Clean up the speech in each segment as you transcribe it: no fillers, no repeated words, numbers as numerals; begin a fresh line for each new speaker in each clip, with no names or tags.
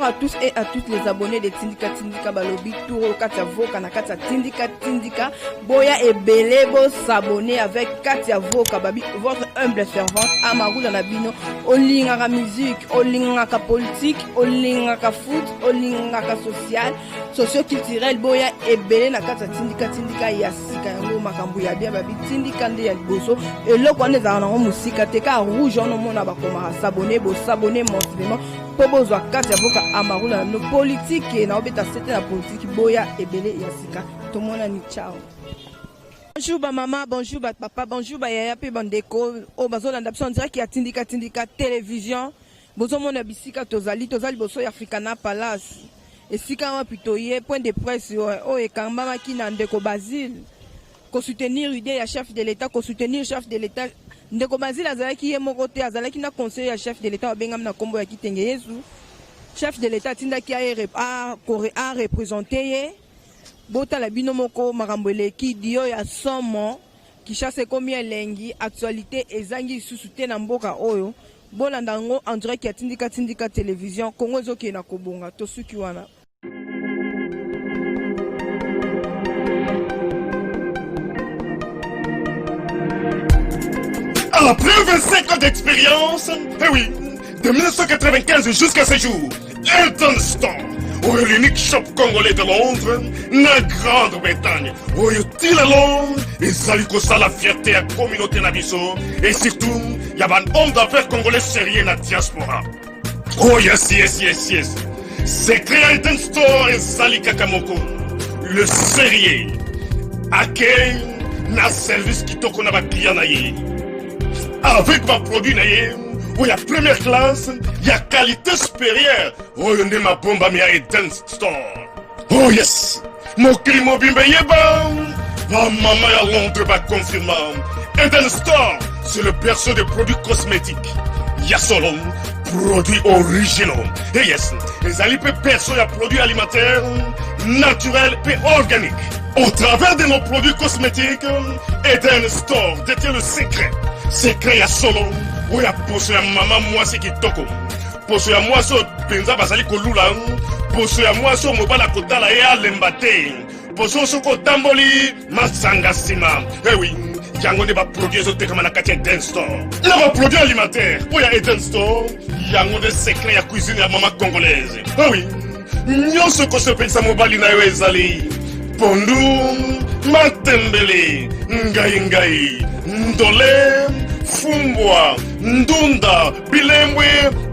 Bonjour à tous et à toutes les abonnés de Tindika Tindika Balobi Touro Katia Voka na Katia Tindika Tindika Boya et Belebo s'abonner avec Katia Voka Babi, votre humble servante Amarou dans la bino. Olingaka musique, olingaka politique, olingaka foot, olingaka social, socio-culturel. Boya et Belé na Katia Tindika Tindika Yasika yango makambu ya bien Babi Tindika nde ya liboso. Et là quand on a musika teka rouge on mona bakoma s'abonner bo s'abonner mensuellement. Pobozo Katia Voka Amarula no politique na obeta c'était la politique boya ebele yasika tout monde ni ciao. Bonjour ba maman, bonjour ba papa, bonjour ba yaya pe bandeko o bazolanda biso ndira ki atindika tindika télévision bozo mona bisika tozali boso ya Africana Palace esika wa pitoye point de presse o ekamba ki na ndeko Basile ko soutenir l'idée ya chef de l'état, ko soutenir chef de l'état. Ndeko Basile azalaki ye moko te azalaki na conseil ya chef de l'état obengam na kombo ya Kitenge Yesu. Chef de l'état tindaki a représenté ye bota la bino moko makambo eleki dio ya somo ki chasse komi elengi actualité ezangi susu te na mboka oyo bolanda ngo en direct ya Tindika Tindika télévision Kongo ezoki na kobonga to suki wana.
Après 25 ans d'expérience, eh oui, de 1995 jusqu'à ce jour, Elton Store, l'unique shop congolais de Londres, la Grande-Bretagne, où il est long, et ça lui cause la fierté à la communauté Nabiso, et surtout, il y a un homme d'affaires congolais sérieux dans la diaspora. Oh yes, yes, yes, yes. C'est créé Elton Store et Sali Kakamoko, le sérieux, à quel na service qui toko na ba client na ye. Avec ma produit naïe, où il y a première classe, il y a qualité supérieure. Oh, il y a ma bombe à Eden Store. Oh yes, mon climat bimbe yeba. Ma maman à Londres va confirmer. Eden Store, c'est le perso des produits cosmétiques. Il y a solo produits originaux. Et yes, les alipes perso, il y a produits alimentaires, naturels et organiques. Au travers de nos produits cosmétiques, Eden Store détient le secret. Secret ya solo, où ya poso ya maman moi c'est qui toko. Poso ya moi so penza basali kolula, poso ya moi so mobala kotala ya lembate. Poso so ko tamboli masanga sima. Eh oui, yango ne ba produit zo tekama na kati Eden Store. Na ba produit alimentaire, où ya Eden Store, yango de secret ya cuisine ya maman congolaise. Eh oui, nyonso ko se pensa mobali na yo ezali. Pondu, matembele, ngai, ndole, fumbwa, ndunda, bilembwe,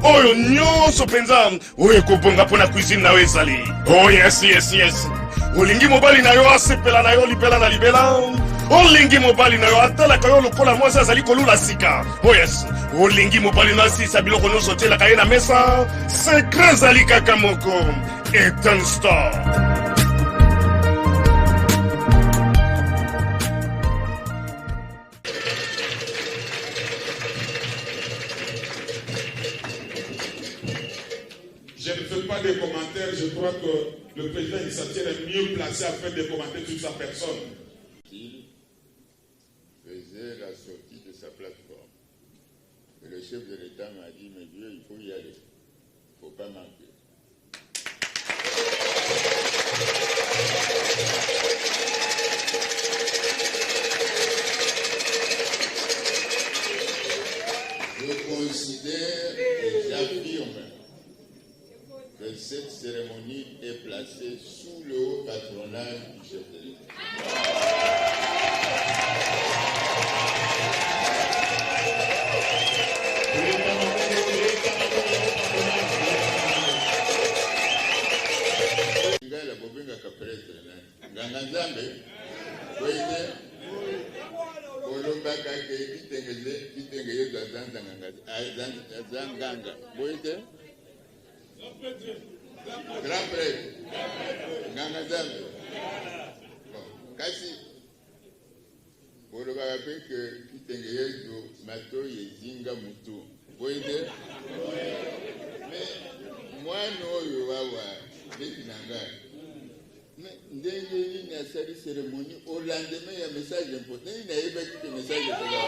oyo nyonso penza, oyo kobonga pona cuisine na wezali. Oh yes, yes, yes. Olingi mobali na yo asepela na yo libela na libela. Olingi mobali na yo atala kayo lokola mwasi azali kolula sika. Oh yes. Olingi mobali na sisa biloko nyonso tela kaye na mesa. Secret zali kaka moko. Eden Store.
Je ne fais pas de commentaires, je crois que le président Issatiel est mieux placé à faire des commentaires sur sa personne.
Il faisait la sortie de sa plateforme. Et le chef de l'État m'a dit, mais Dieu, il faut y aller. Il ne faut pas manquer. Je considère et j'affirme que cette cérémonie est placée sous le haut patronage du chef de l'État. Ngala bobenga kapretre na nganga nzambe kwete olobaka ke kitengeze azanza nganga boite grand prêtre nganga nzambe kasi olobaka pe ke kitengeze mato yezinga mutu boite mais mwana oyo wawa neti na ngai ndenge nini asali cérémonie au lendemain ya message important nini nayebaki ke message ezala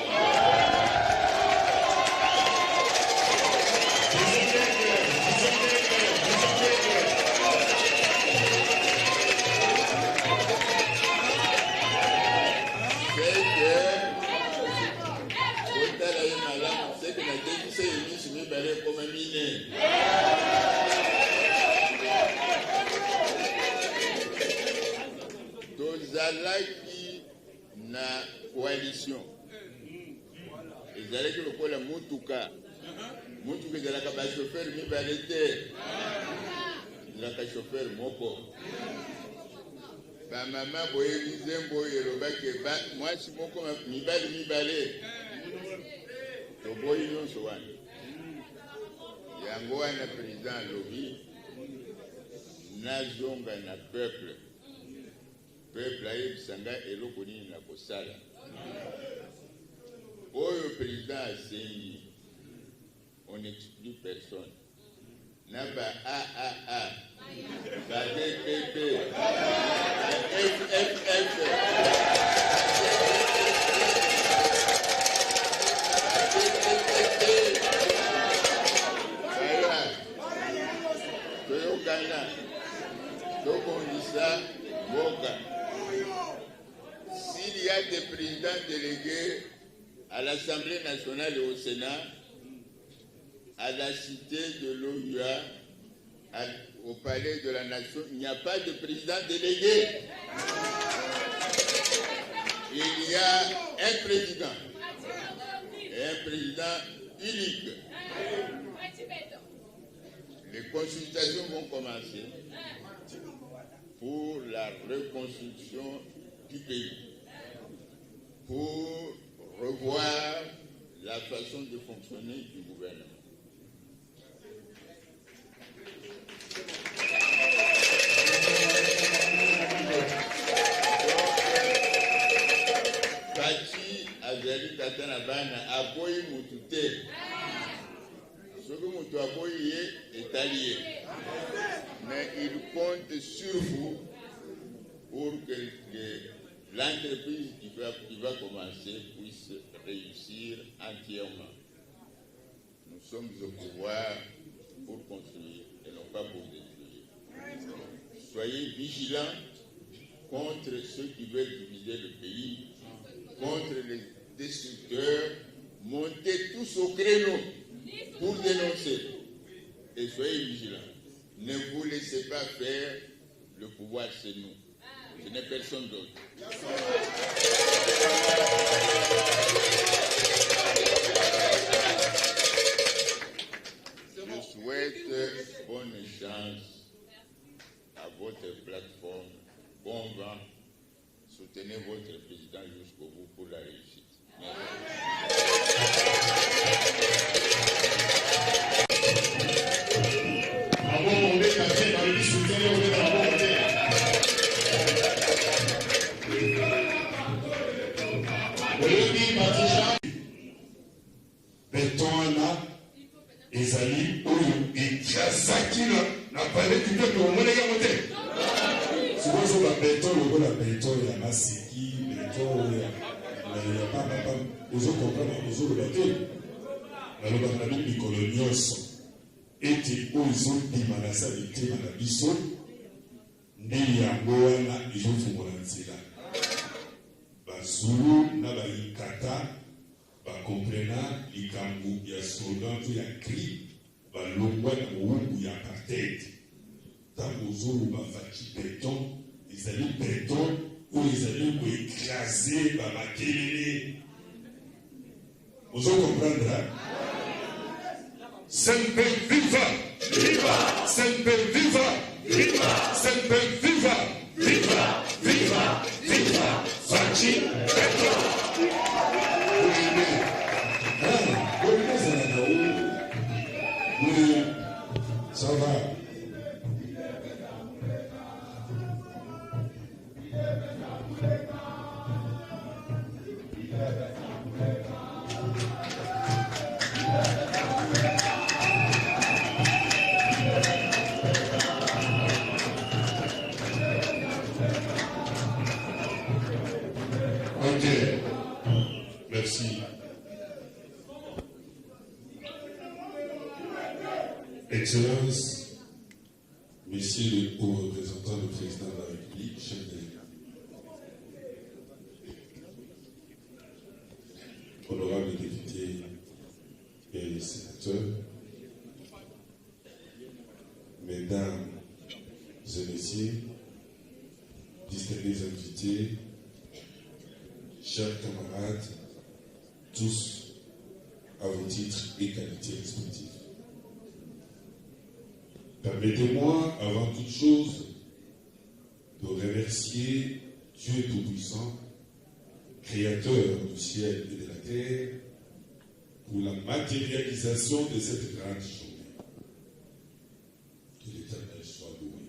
bazalaki na coalition ezalaki lokola mutuka ezalaka bachauffeur mibale te ezalaka chauffeur moko bamama boyebi nzembo oyo elobaki mwasi moko mibale toboyi nyonso wana yango wana président alobi nazonga na peuple ayebisa ngai eloko nini na kosala oyo président asengi on n'exclut personne na ba AAA ba DPP FFF toyokana tokondisa mboka. S'il y a des présidents délégués à l'Assemblée nationale et au Sénat, à la cité de l'OUA, au palais de la Nation, il n'y a pas de président délégué. Il y a un président et un président unique. Les consultations vont commencer pour la reconstruction du pays, pour revoir la façon de fonctionner du gouvernement. Kati azali tata na bana aboyi mutu te. Soki mutu aboyi ye etali ye. Mais il compte sur vous pour que l'entreprise qui va commencer puisse réussir entièrement. Nous sommes au pouvoir pour construire et non pas pour détruire. Soyez vigilants contre ceux qui veulent diviser le pays, contre les destructeurs. Montez tous au créneau pour dénoncer. Et soyez vigilants. Ne vous laissez pas faire, le pouvoir c'est nous. Ce n'est personne d'autre. Je souhaite bonne chance à votre plateforme. Bon vent. Soutenez votre président jusqu'au bout pour la réussite.
ezali oyo ekiazaki na paleti mpe tomoneka mote sikoyo babeton lokola beton ya maseki beton ya pambapamba ozokomprana ozoloba te nalobaka na bino mikolo nyonso ete oyo ezobima na sa litema na biso nde yango wana ezofungola nzela bazulu na balikata bakomprena likambo ya slogan to ya cri balongwa na mowumbu ya apartheid ntango ozoloba vaki beton ezali beton oyo ezali koekrase bamakelele ozokomprendre sempe viva viva sempe viva viva sempe viva viva viva viva vaki beton. Oui, ça va. Ok, merci. Excellence, Monsieur le haut représentant du président de la République, chef de honorables députés et sénateurs, Mesdames et Messieurs, distingués invités, invités, chers camarades, tous à vos titres et qualités respectifs. Permettez-moi, avant toute chose, de remercier Dieu Tout-Puissant, Créateur du ciel et de la terre, pour la matérialisation de cette grande journée. Que l'Éternel soit loué.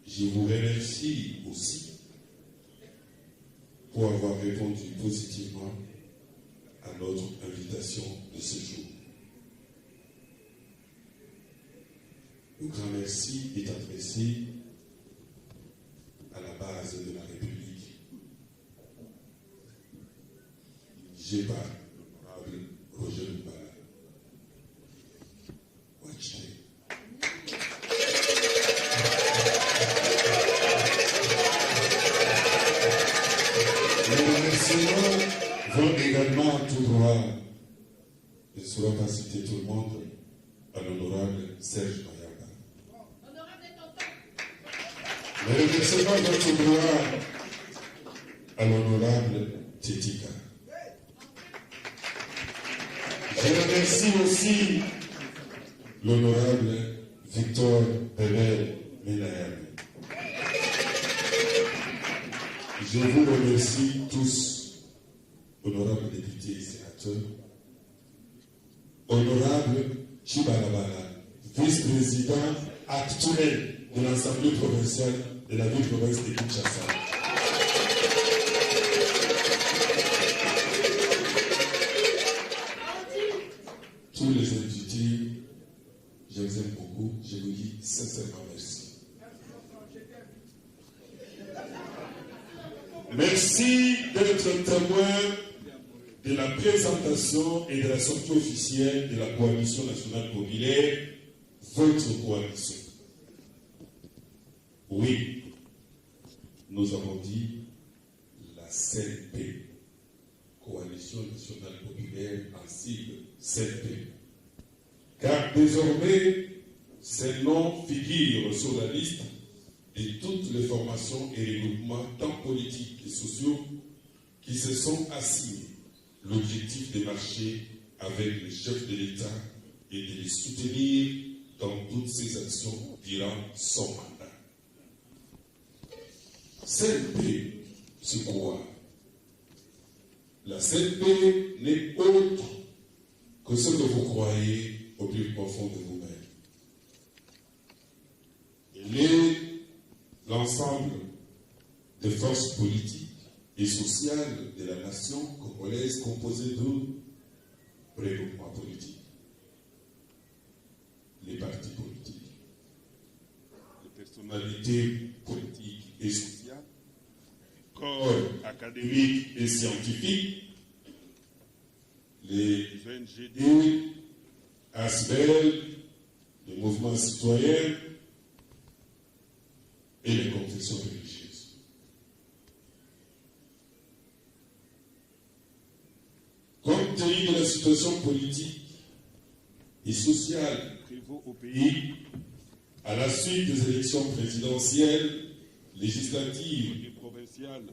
Je vous remercie aussi pour avoir répondu positivement à notre invitation de ce jour. Le grand merci est adressé à la base de la République. J'ai pas l'honorable Roger Mbala. Les remerciements vont également tout droit, je ne saurais pas citer tout le monde, à l'honorable Serge Mayamba. Les remerciements vont tout droit à l'honorable Tétika. Je remercie aussi l'honorable Victor Bebel Menayam. Je vous remercie tous, honorables députés et sénateurs, honorable Chibalabala, vice-président actuel de l'Assemblée provinciale de la ville-province de Kinshasa. Tous les invités, je vous aime beaucoup, je vous dis sincèrement merci. Merci d'être témoin de la présentation et de la sortie officielle de la Coalition nationale populaire, votre coalition. Oui, nous avons dit la CNP, Coalition nationale populaire en sigle CNP. Car désormais, ces noms figurent sur la liste de toutes les formations et regroupements tant politiques et sociaux qui se sont assignés l'objectif de marcher avec les chefs de l'État et de les soutenir dans toutes ses actions durant son mandat. CNP, c'est quoi? La CNP n'est autre que ce que vous croyez au plus profond de vous-même. Elle est l'ensemble des forces politiques et sociales de la nation congolaise composée de regroupements politiques, les partis politiques, les personnalités politiques et sociales, corps académiques et scientifiques, les NGD, ASBEL, les mouvements citoyens et les confessions religieuses. Compte tenu de la situation politique et sociale qui prévaut au pays, à la suite des élections présidentielles, législatives et provinciales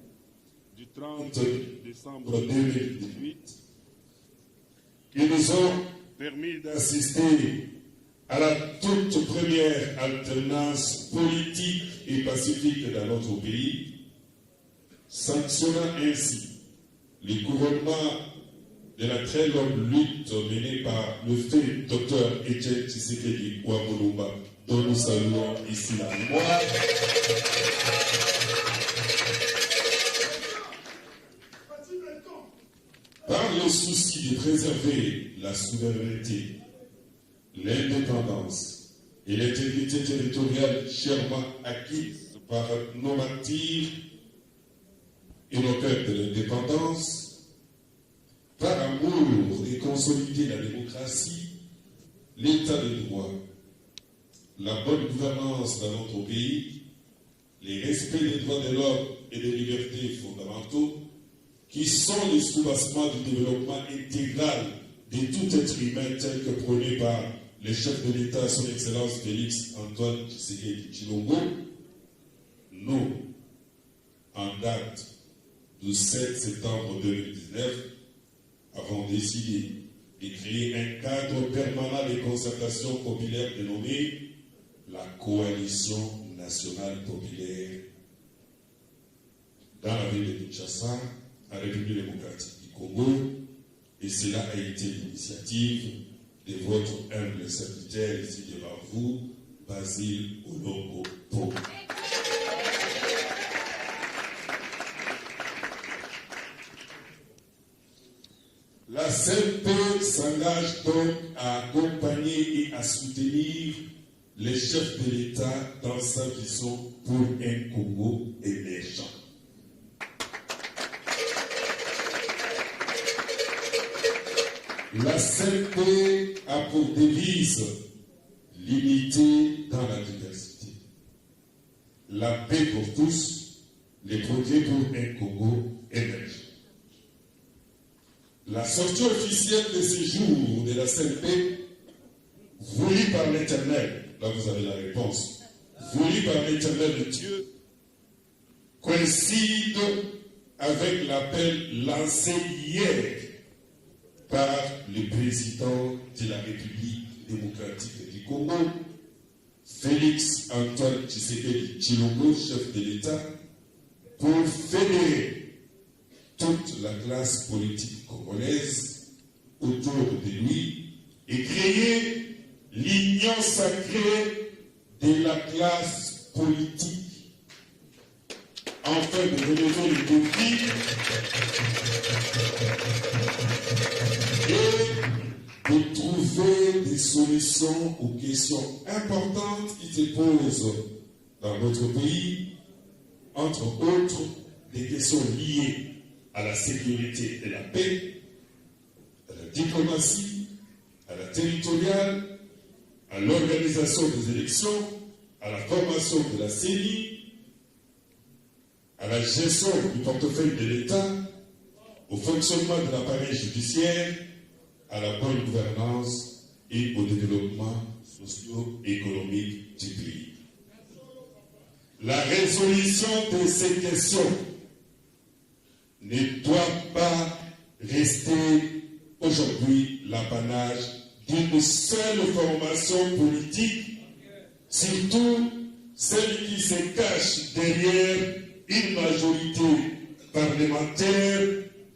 du 30 décembre 2018, qui nous ont permis d'assister à la toute première alternance politique et pacifique dans notre pays, sanctionnant ainsi les gouvernements de la très longue lutte menée par le fait Dr Etienne Tshisekedi Ouamouloumba, dont nous saluons ici la mémoire. Par le souci de préserver la souveraineté, l'indépendance et l'intégrité territoriale chèrement acquises par nos martyrs et nos pères de l'indépendance, par amour et consolider la démocratie, l'état de droit, la bonne gouvernance dans notre pays, les respects des droits de l'homme et des libertés fondamentaux, qui sont les sous-bassements du développement intégral de tout être humain tel que prôné par le chef de l'État, son Excellence Félix Antoine Tshisekedi Tshilombo, nous, en date du 7 septembre 2019, avons décidé de créer un cadre permanent de concertation populaire dénommé la Coalition nationale populaire dans la ville de Kinshasa, en République démocratique du Congo, et cela a été l'initiative de votre humble serviteur ici devant vous, Basile Olongo Po. La CNP s'engage donc à accompagner et à soutenir les chefs de l'État dans sa vision pour un Congo émergent. La CNP a pour devise l'unité dans la diversité, la paix pour tous, les progrès pour un Congo émergent. La sortie officielle de ce jour de la CNP, voulue par l'Éternel, là vous avez la réponse, voulue par l'Éternel de Dieu, coïncide avec l'appel lancé hier par le président de la République démocratique du Congo, Félix Antoine Tshisekedi Tshilombo, chef de l'État, pour fédérer toute la classe politique congolaise autour de lui et créer l'union sacrée de la classe politique afin de relever le défi et de trouver des solutions aux questions importantes qui se posent dans notre pays, entre autres des questions liées à la sécurité et la paix, à la diplomatie, à la territoriale, à l'organisation des élections, à la formation de la CENI, à la gestion du portefeuille de l'État, au fonctionnement de l'appareil judiciaire, à la bonne gouvernance et au développement socio-économique du pays. La résolution de ces questions ne doit pas rester aujourd'hui l'apanage d'une seule formation politique, surtout celle qui se cache derrière une majorité parlementaire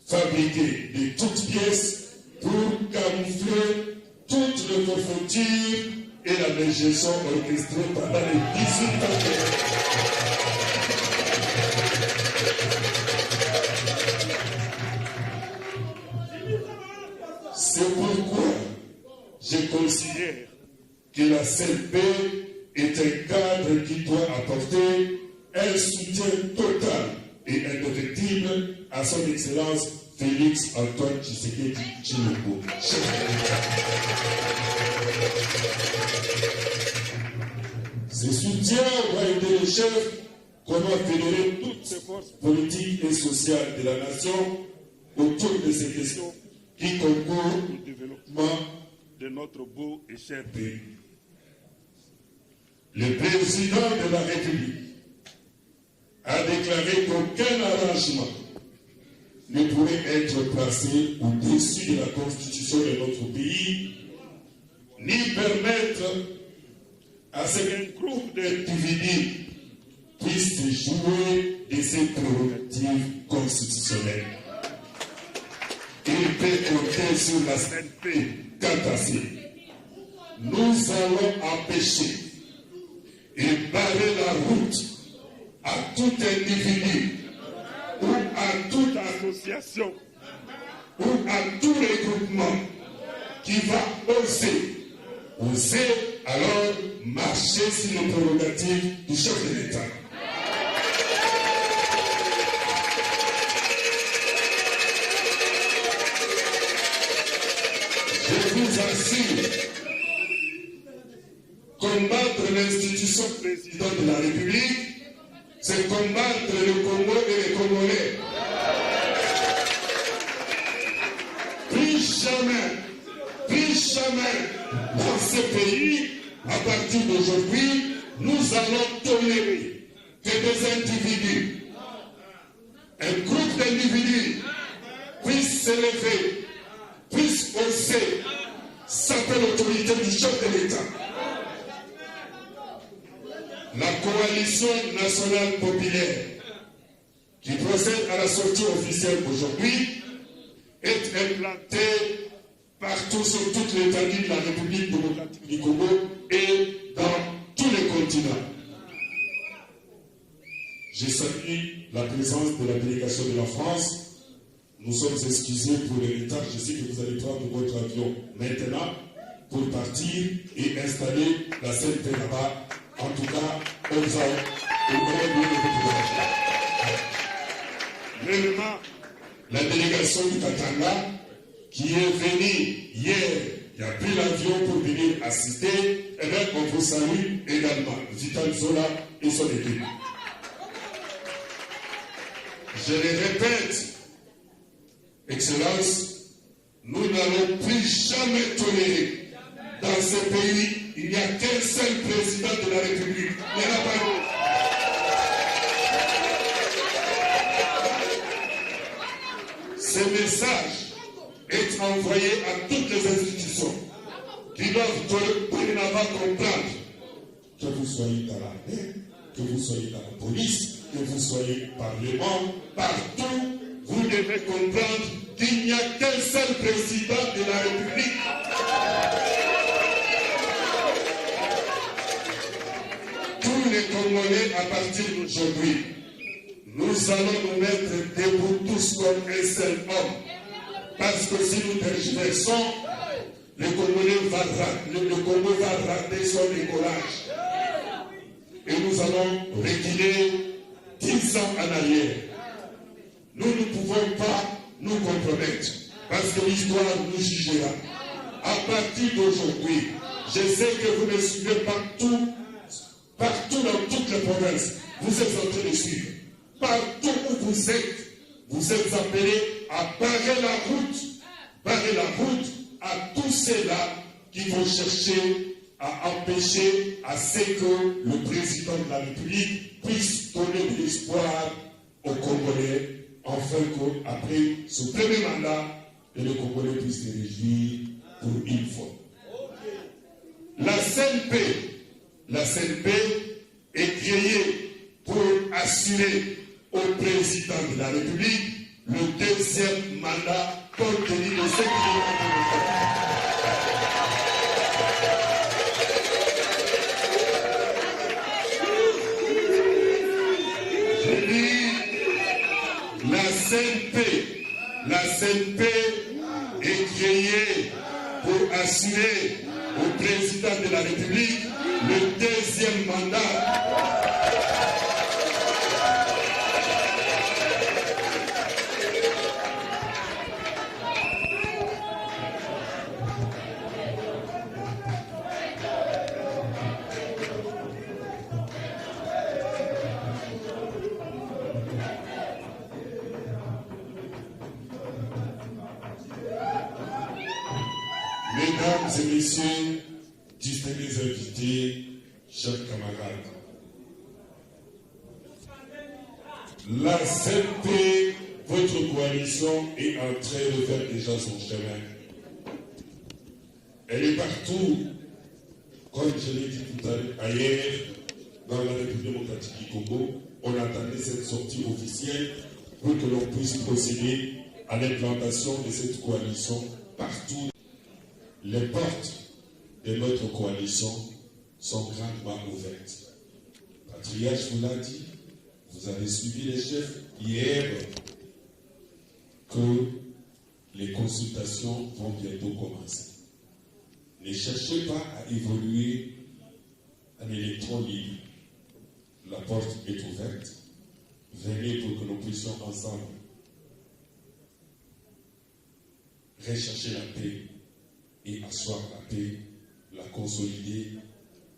fabriquée de toutes pièces pour camoufler toutes les forfaitures et la dégestion orchestrée pendant les 18 ans. C'est pourquoi je considère que la CNP est un cadre qui doit apporter un soutien total et indéfectible à son Excellence Félix Antoine Tshisekedi Tshilombo, chef de l'État. Ce soutien va aider les chefs comment fédérer toutes ces forces politiques et sociales de la nation autour de ces questions qui concourent au développement de notre beau et cher pays. Le président de la République a déclaré qu'aucun arrangement ne pourrait être placé au-dessus de la constitution de notre pays, ni permettre à ce qu'un groupe d'individus puisse jouer de ses prérogatives constitutionnelles. Il peut compter sur la CNP quant à ça. Nous allons empêcher et barrer la route à tout individu ou à toute association ou à tout regroupement qui va oser alors marcher sur les prérogatives du chef de l'État. Je vous assure, combattre l'institution président de la République, c'est combattre le Congo et les Congolais. Plus jamais dans ce pays, à partir d'aujourd'hui, nous allons tolérer que des individus, un groupe d'individus puissent s'élever, puissent oser s'appeler l'autorité du chef de l'État. La coalition nationale populaire qui procède à la sortie officielle aujourd'hui est implantée partout sur toute l'étendue de la République démocratique du Congo et dans tous les continents. Je salue la présence de la délégation de la France. Nous sommes excusés pour le retard. Je sais que vous allez prendre votre avion maintenant pour partir et installer la CNP là-bas. En tout cas, on vous a Maintenant, la délégation du Katanga qui est venue hier, qui a pris l'avion pour venir assister, et bien on vous salue également, Vital Zola et son équipe. Je le répète, Excellence, nous n'allons plus jamais tolérer dans ce pays, il n'y a qu'un seul président de la République. Il n'y en a pas d'autre. Ce message est envoyé à toutes les institutions qui doivent dorénavant comprendre que vous soyez dans l'armée, que vous soyez dans la police, que vous soyez parlement, partout, vous devez comprendre qu'il n'y a qu'un seul président de la République. Tous les Congolais, à partir d'aujourd'hui, nous allons nous mettre debout tous comme un seul homme. Parce que si nous tergiversons, le Congo va rater son décollage. Et nous allons reculer 10 ans en arrière. Nous ne pouvons pas nous compromettre. Parce que l'histoire nous jugera. À partir d'aujourd'hui, je sais que vous me suivez partout dans toutes les provinces. Vous êtes en train de suivre. Partout où vous êtes appelés à barrer la route à tous ceux-là qui vont chercher à empêcher à ce que le président de la République puisse donner de l'espoir aux Congolais, afin qu'après ce premier mandat, les Congolais puissent se réjouir pour une fois. La CNP est créée pour assurer au président de la République le deuxième mandat compte tenu de ce qu'il est. Je dis, la CNP est créée pour assurer au président de la République le deuxième mandat. Mesdames et messieurs, distingués invités, chers camarades, la CNP, votre coalition est en train de faire déjà son chemin. Elle est partout, comme je l'ai dit tout à l'heure, ailleurs, dans la République démocratique du Congo, on attendait cette sortie officielle pour que l'on puisse procéder à l'implantation de cette coalition partout. Les portes de notre coalition sont grandement ouvertes. Patriarche vous l'a dit, vous avez suivi les chefs hier, que les consultations vont bientôt commencer. Ne cherchez pas à évoluer en électron libre. La porte est ouverte. Venez pour que nous puissions ensemble rechercher la paix et asseoir la paix, la consolider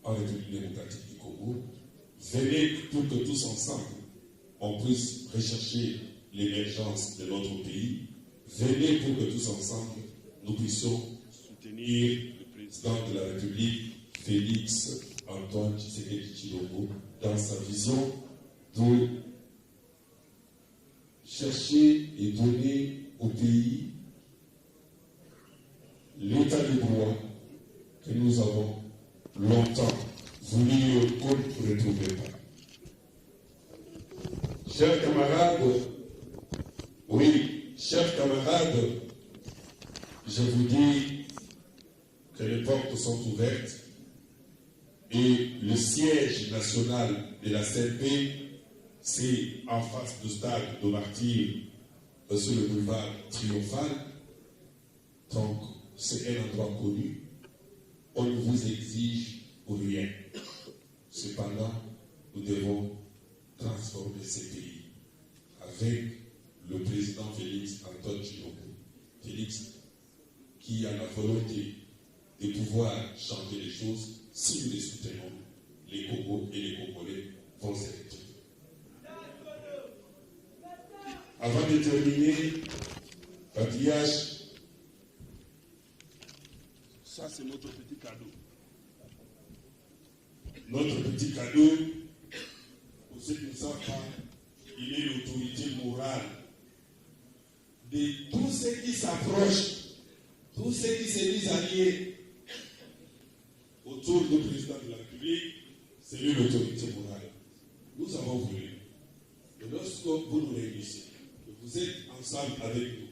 en République démocratique du Congo. Venez pour que tous ensemble, on puisse rechercher l'émergence de notre pays. Venez pour que tous ensemble, nous puissions soutenir le président de la République, Félix Antoine Tshisekedi Tshilombo, dans sa vision de chercher et donner au pays l'état de droit que nous avons longtemps voulu qu'on ne retrouvait pas. Chers camarades, oui, chers camarades, je vous dis que les portes sont ouvertes et le siège national de la CNP, c'est en face du stade de Martyrs sur le boulevard Triomphal. Donc, c'est un endroit connu. On ne vous exige rien. Cependant, nous devons transformer ce pays avec le président Félix Antoine Tshilombo. Félix, qui a la volonté de pouvoir changer les choses. Si nous les soutenons, les Congos et les Congolais vont se retrouver. Avant de terminer, Patriage, ça c'est notre petit cadeau. Notre petit cadeau, pour ceux qui ne savent pas, il est l'autorité morale de tous ceux qui s'approchent, tous ceux qui se disent alliés autour du président de la République, c'est lui l'autorité morale. Nous avons voulu que lorsque vous nous réunissez, que vous êtes ensemble avec nous,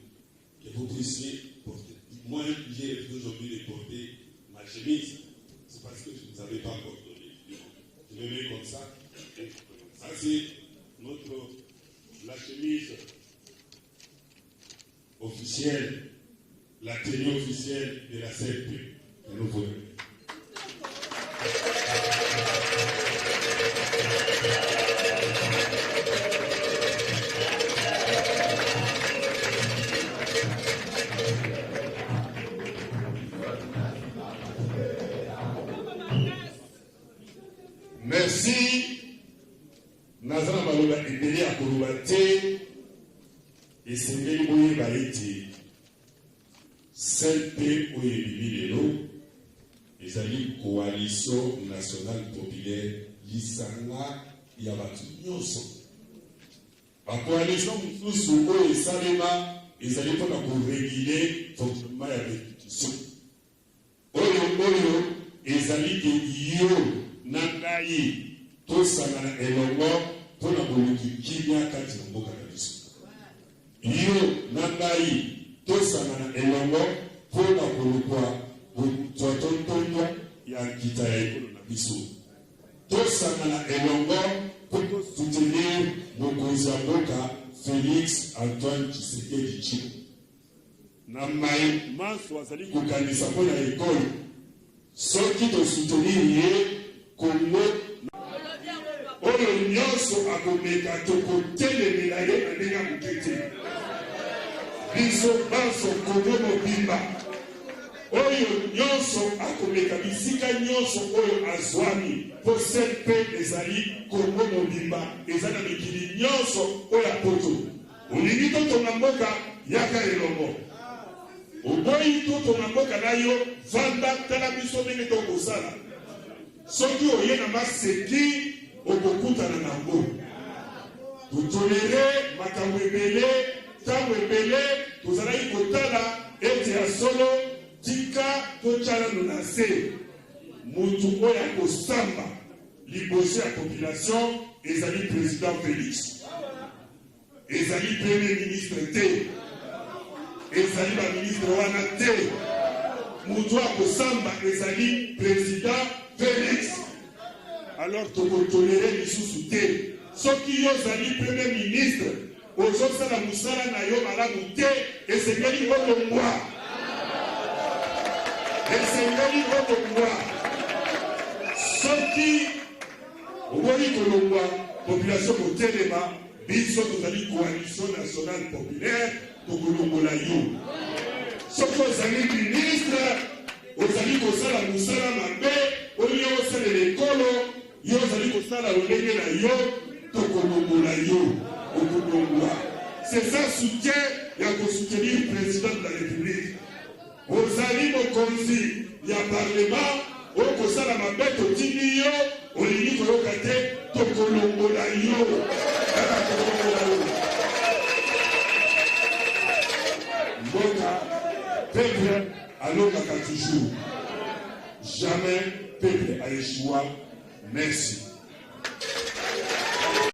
que vous puissiez porter. Moi, j'ai refusé aujourd'hui de porter ma chemise. C'est parce que je ne vous avais pas encore donné. Je le mets comme ça. Ça, c'est la chemise officielle, la tenue officielle de la CNP que nous voulons. Merci. Nazana Maloba ebele akoloba te esengeli boyeba ete CNP oyo ebimi lelo ezali coalition nationale populaire lisanga ya bato nyonso. Bacoalition mosusu oyo esalema ezali mpona koregule fonctionnement ya institution oyo ezali ke yo na ngai tosangana elongo mpona koluki kimia kati na mboka na biso. Yo na ngai tosangana elongo mpona kolukwa totontonya ya nkita ya ekolo na biso. Tosangana elongo mpona soutenir mokonzi ya mboka Félix Antoine Tshisekedi Tshilombo. Na mai manso azali kokanisa mpona ekolo soki tosoutenir ye Congo oyo nyonso akomeka tokotelemela ye na ndenge ya moke te. Biso banso Congo mobimba oyo nyonso akomeka bisika nyonso oyo azwami po CNP ezali Congo mobimba eza na mikili nyonso oyo apoto. Olingi totonga mboka yaka elongo, oboyi totonga mboka na yo vanda tala biso ndenge tokosala. Soki oye na maseki okokutana na ngo totolere makambo ebele ntango ebele tozalaki kotala ete ya solo tika tocalano na se mutu oyo akosamba liboso ya population ezali président Félix, ezali premier ministre te, ezali baministre wana te. Mutu akosamba ezali président Félix. Alors tokotolere lisusu te. Soki yo zali premier ministre ozosala musala na yo malamu te, esengeli olongwa. Esengeli olongwa. Soki oboyi kolongwa population kotelema biso tozali coalition nationale populaire tokolongola yo. Soki ozali ministre ozali kosala musala mabe oyo osalela ekolo yo ozali kosala lolenge na yo tokolongola yo okolongwa. C'est ça soutien ya kosoutenir président de la République. ozali mokonzi ya parlement okosala mabe totindi yo olingi koyoka te tokolongola yo kaka tokolongola yo mboka peuple alongaka toujours jamais peuple a échoué. Merci.